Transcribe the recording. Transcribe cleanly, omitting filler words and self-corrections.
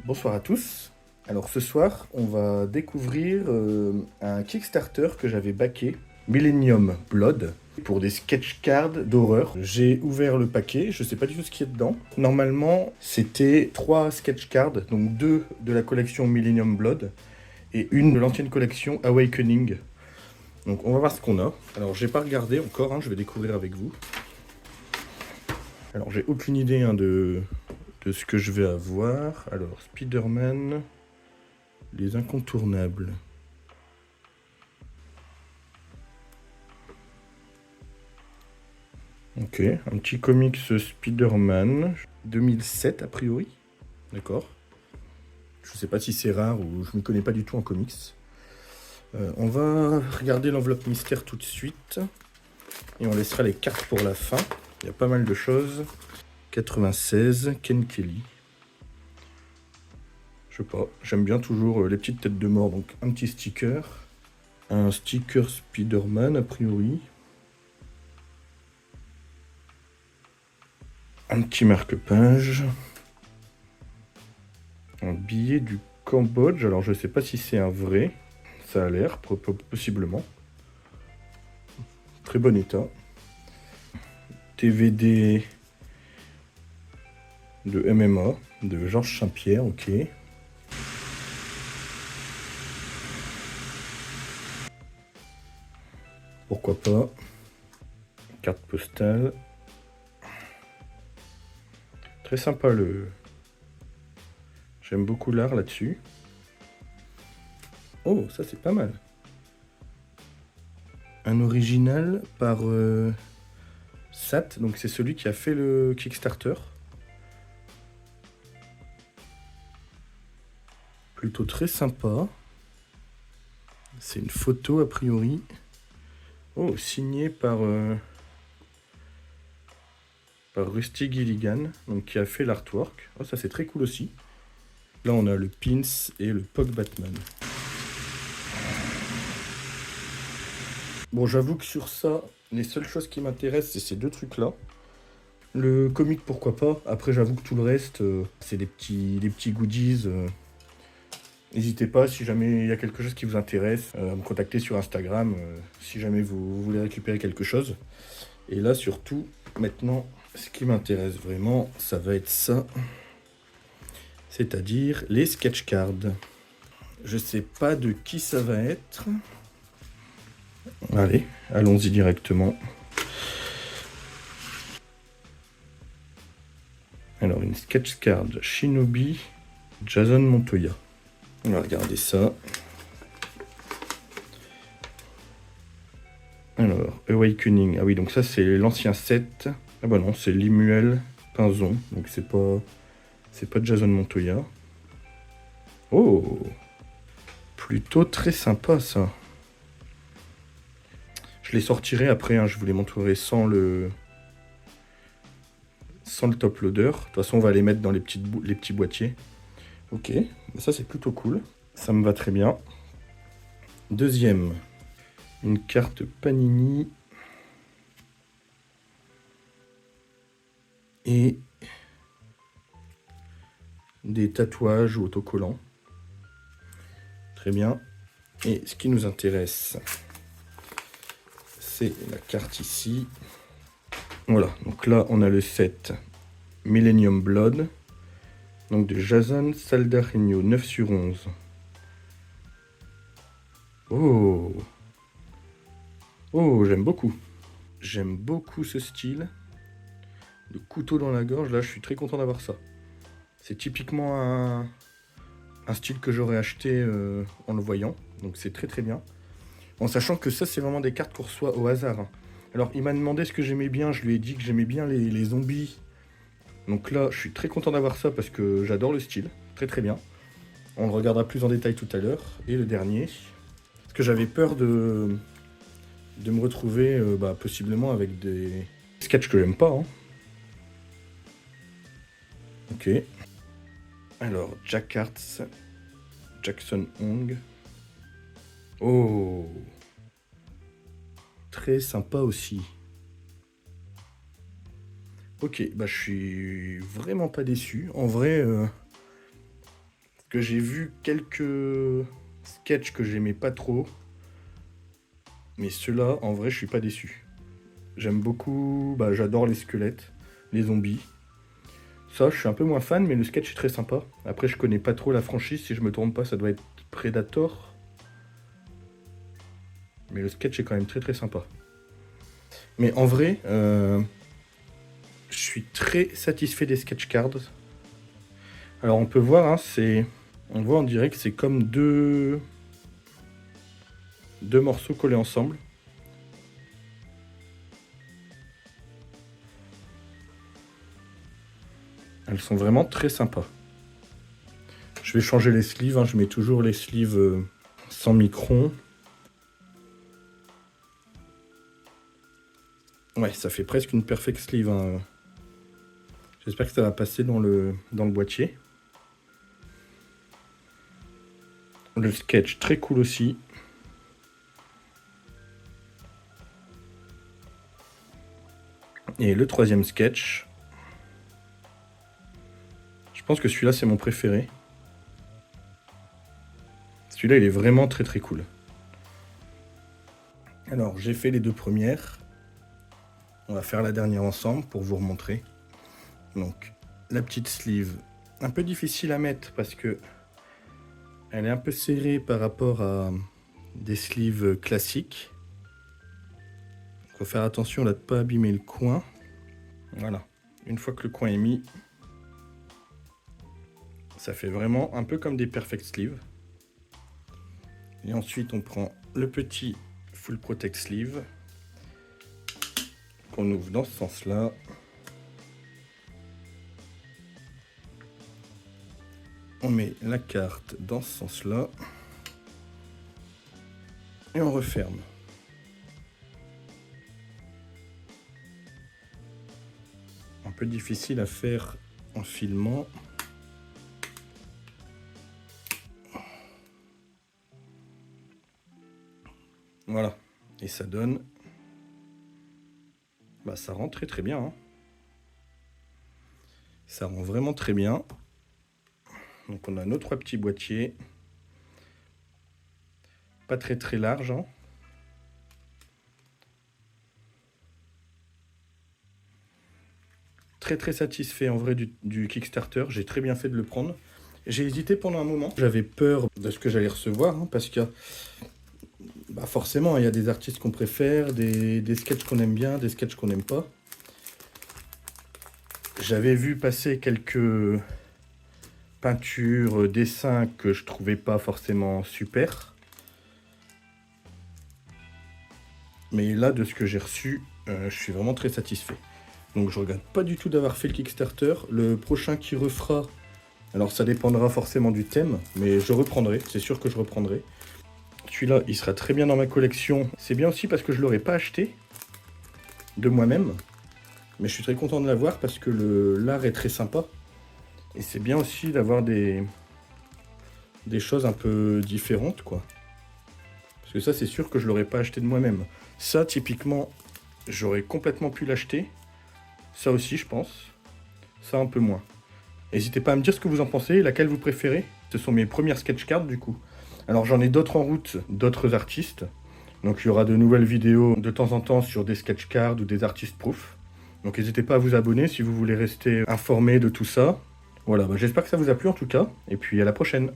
Bonsoir à tous. Alors ce soir, on va découvrir un Kickstarter que j'avais backé, Millennium Blood, pour des sketch cards d'horreur. J'ai ouvert le paquet, je sais pas du tout ce qu'il y a dedans. Normalement, c'était 3 sketch cards, donc 2 de la collection Millennium Blood et une de l'ancienne collection Awakening. Donc on va voir ce qu'on a. Alors j'ai pas regardé encore, hein, je vais découvrir avec vous. Alors j'ai aucune idée de ce que je vais avoir. Alors Spider-Man, les incontournables. Ok, un petit comics Spider-Man, 2007 a priori. D'accord. Je sais pas si c'est rare ou je ne m'y connais pas du tout en comics. On va regarder l'enveloppe mystère tout de suite. Et on laissera les cartes pour la fin. Il y a pas mal de choses. 96, Ken Kelly. Je sais pas, j'aime bien toujours les petites têtes de mort. Donc un petit sticker. Un sticker Spider-Man a priori. Un petit marque-page. Un billet du Cambodge. Alors je sais pas si c'est un vrai. Ça a l'air, possiblement. Très bon état. DVD de MMA de Georges Saint-Pierre, ok. Pourquoi pas. Carte postale. Très sympa le... J'aime beaucoup l'art là-dessus. Oh, ça c'est pas mal. Un original par Sat, donc c'est celui qui a fait le Kickstarter. Plutôt très sympa. C'est une photo a priori. Oh, signé par Rusty Gilligan, donc qui a fait l'artwork. Oh, ça c'est très cool aussi. Là on a le pins et le Pog Batman. Bon, j'avoue que sur ça, les seules choses qui m'intéressent, c'est ces deux trucs-là. Le comic, pourquoi pas. Après, j'avoue que tout le reste, c'est des petits goodies. N'hésitez pas, si jamais il y a quelque chose qui vous intéresse, à me contacter sur Instagram, si jamais vous voulez récupérer quelque chose. Et là, surtout, maintenant, ce qui m'intéresse vraiment, ça va être ça. C'est-à-dire les sketch cards. Je sais pas de qui ça va être. Allez, allons-y directement. Alors, une sketch card Shinobi, Jason Montoya. On va regarder ça. Alors, Awakening. Ah oui, donc ça, c'est l'ancien set. Ah bah non, c'est Limuel Pinzon. Donc c'est pas Jason Montoya. Oh, plutôt très sympa, ça. Je les sortirai après, hein, je vous les montrerai sans le top loader. De toute façon, on va les mettre dans les petits boîtiers. Ok, ça c'est plutôt cool. Ça me va très bien. Deuxième, une carte Panini. Et des tatouages ou autocollants. Très bien. Et ce qui nous intéresse, c'est la carte ici. Voilà, donc là on a le set Millennium Blood, donc de Jason Saldarino, 9 sur 11. Oh, oh, j'aime beaucoup. J'aime beaucoup ce style. Le couteau dans la gorge, là je suis très content d'avoir ça. C'est typiquement un style que j'aurais acheté en le voyant, donc c'est très très bien. En sachant que ça c'est vraiment des cartes qu'on reçoit au hasard, hein. Alors il m'a demandé ce que j'aimais bien, je lui ai dit que j'aimais bien les zombies. Donc là je suis très content d'avoir ça parce que j'adore le style, très très bien. On le regardera plus en détail tout à l'heure. Et le dernier, parce que j'avais peur de me retrouver possiblement avec des sketchs que j'aime pas, hein. Ok. Alors, Jack Arts, Jackson Hong. Oh, très sympa aussi. Ok, bah je suis vraiment pas déçu. En vrai, que j'ai vu quelques sketchs que j'aimais pas trop. Mais ceux-là, en vrai, je suis pas déçu. J'aime beaucoup, j'adore les squelettes, les zombies. Ça, je suis un peu moins fan, mais le sketch est très sympa. Après, je connais pas trop la franchise, si je me trompe pas, ça doit être Predator. Mais le sketch est quand même très très sympa. Mais en vrai, je suis très satisfait des sketch cards. Alors on peut voir, hein, on voit en direct que c'est comme deux morceaux collés ensemble. Elles sont vraiment très sympas. Je vais changer les sleeves, hein, je mets toujours les sleeves sans micron. Ouais, ça fait presque une perfect sleeve, hein. J'espère que ça va passer dans le boîtier. Le sketch, très cool aussi. Et le troisième sketch. Je pense que celui-là, c'est mon préféré. Celui-là, il est vraiment très très cool. Alors, j'ai fait les deux premières. On va faire la dernière ensemble pour vous remontrer. Donc, la petite sleeve, un peu difficile à mettre parce que elle est un peu serrée par rapport à des sleeves classiques. Il faut faire attention là de ne pas abîmer le coin. Voilà, une fois que le coin est mis, ça fait vraiment un peu comme des perfect sleeves. Et ensuite, on prend le petit full protect sleeve qu'on ouvre dans ce sens-là. On met la carte dans ce sens-là. Et on referme. Un peu difficile à faire en filmant. Voilà. Et ça donne... ça rend très très bien, hein. Ça rend vraiment très bien. Donc on a nos trois petits boîtiers. Pas très très large, hein. Très très satisfait en vrai du Kickstarter. J'ai très bien fait de le prendre. J'ai hésité pendant un moment. J'avais peur de ce que j'allais recevoir, hein, parce que forcément il y a des artistes qu'on préfère, des sketchs qu'on aime bien, des sketchs qu'on n'aime pas. J'avais vu passer quelques peintures, dessins que je trouvais pas forcément super. Mais là, de ce que j'ai reçu, je suis vraiment très satisfait. Donc je regrette pas du tout d'avoir fait le Kickstarter. Le prochain qui refera, alors ça dépendra forcément du thème, mais je reprendrai, c'est sûr que je reprendrai. Celui-là, il sera très bien dans ma collection. C'est bien aussi parce que je ne l'aurais pas acheté de moi-même. Mais je suis très content de l'avoir parce que l'art est très sympa. Et c'est bien aussi d'avoir des choses un peu différentes, quoi. Parce que ça, c'est sûr que je ne l'aurais pas acheté de moi-même. Ça, typiquement, j'aurais complètement pu l'acheter. Ça aussi, je pense. Ça, un peu moins. N'hésitez pas à me dire ce que vous en pensez, laquelle vous préférez. Ce sont mes premières sketch cards, du coup. Alors, j'en ai d'autres en route, d'autres artistes. Donc, il y aura de nouvelles vidéos de temps en temps sur des sketch cards ou des artistes proof. Donc, n'hésitez pas à vous abonner si vous voulez rester informé de tout ça. Voilà, j'espère que ça vous a plu en tout cas. Et puis, à la prochaine.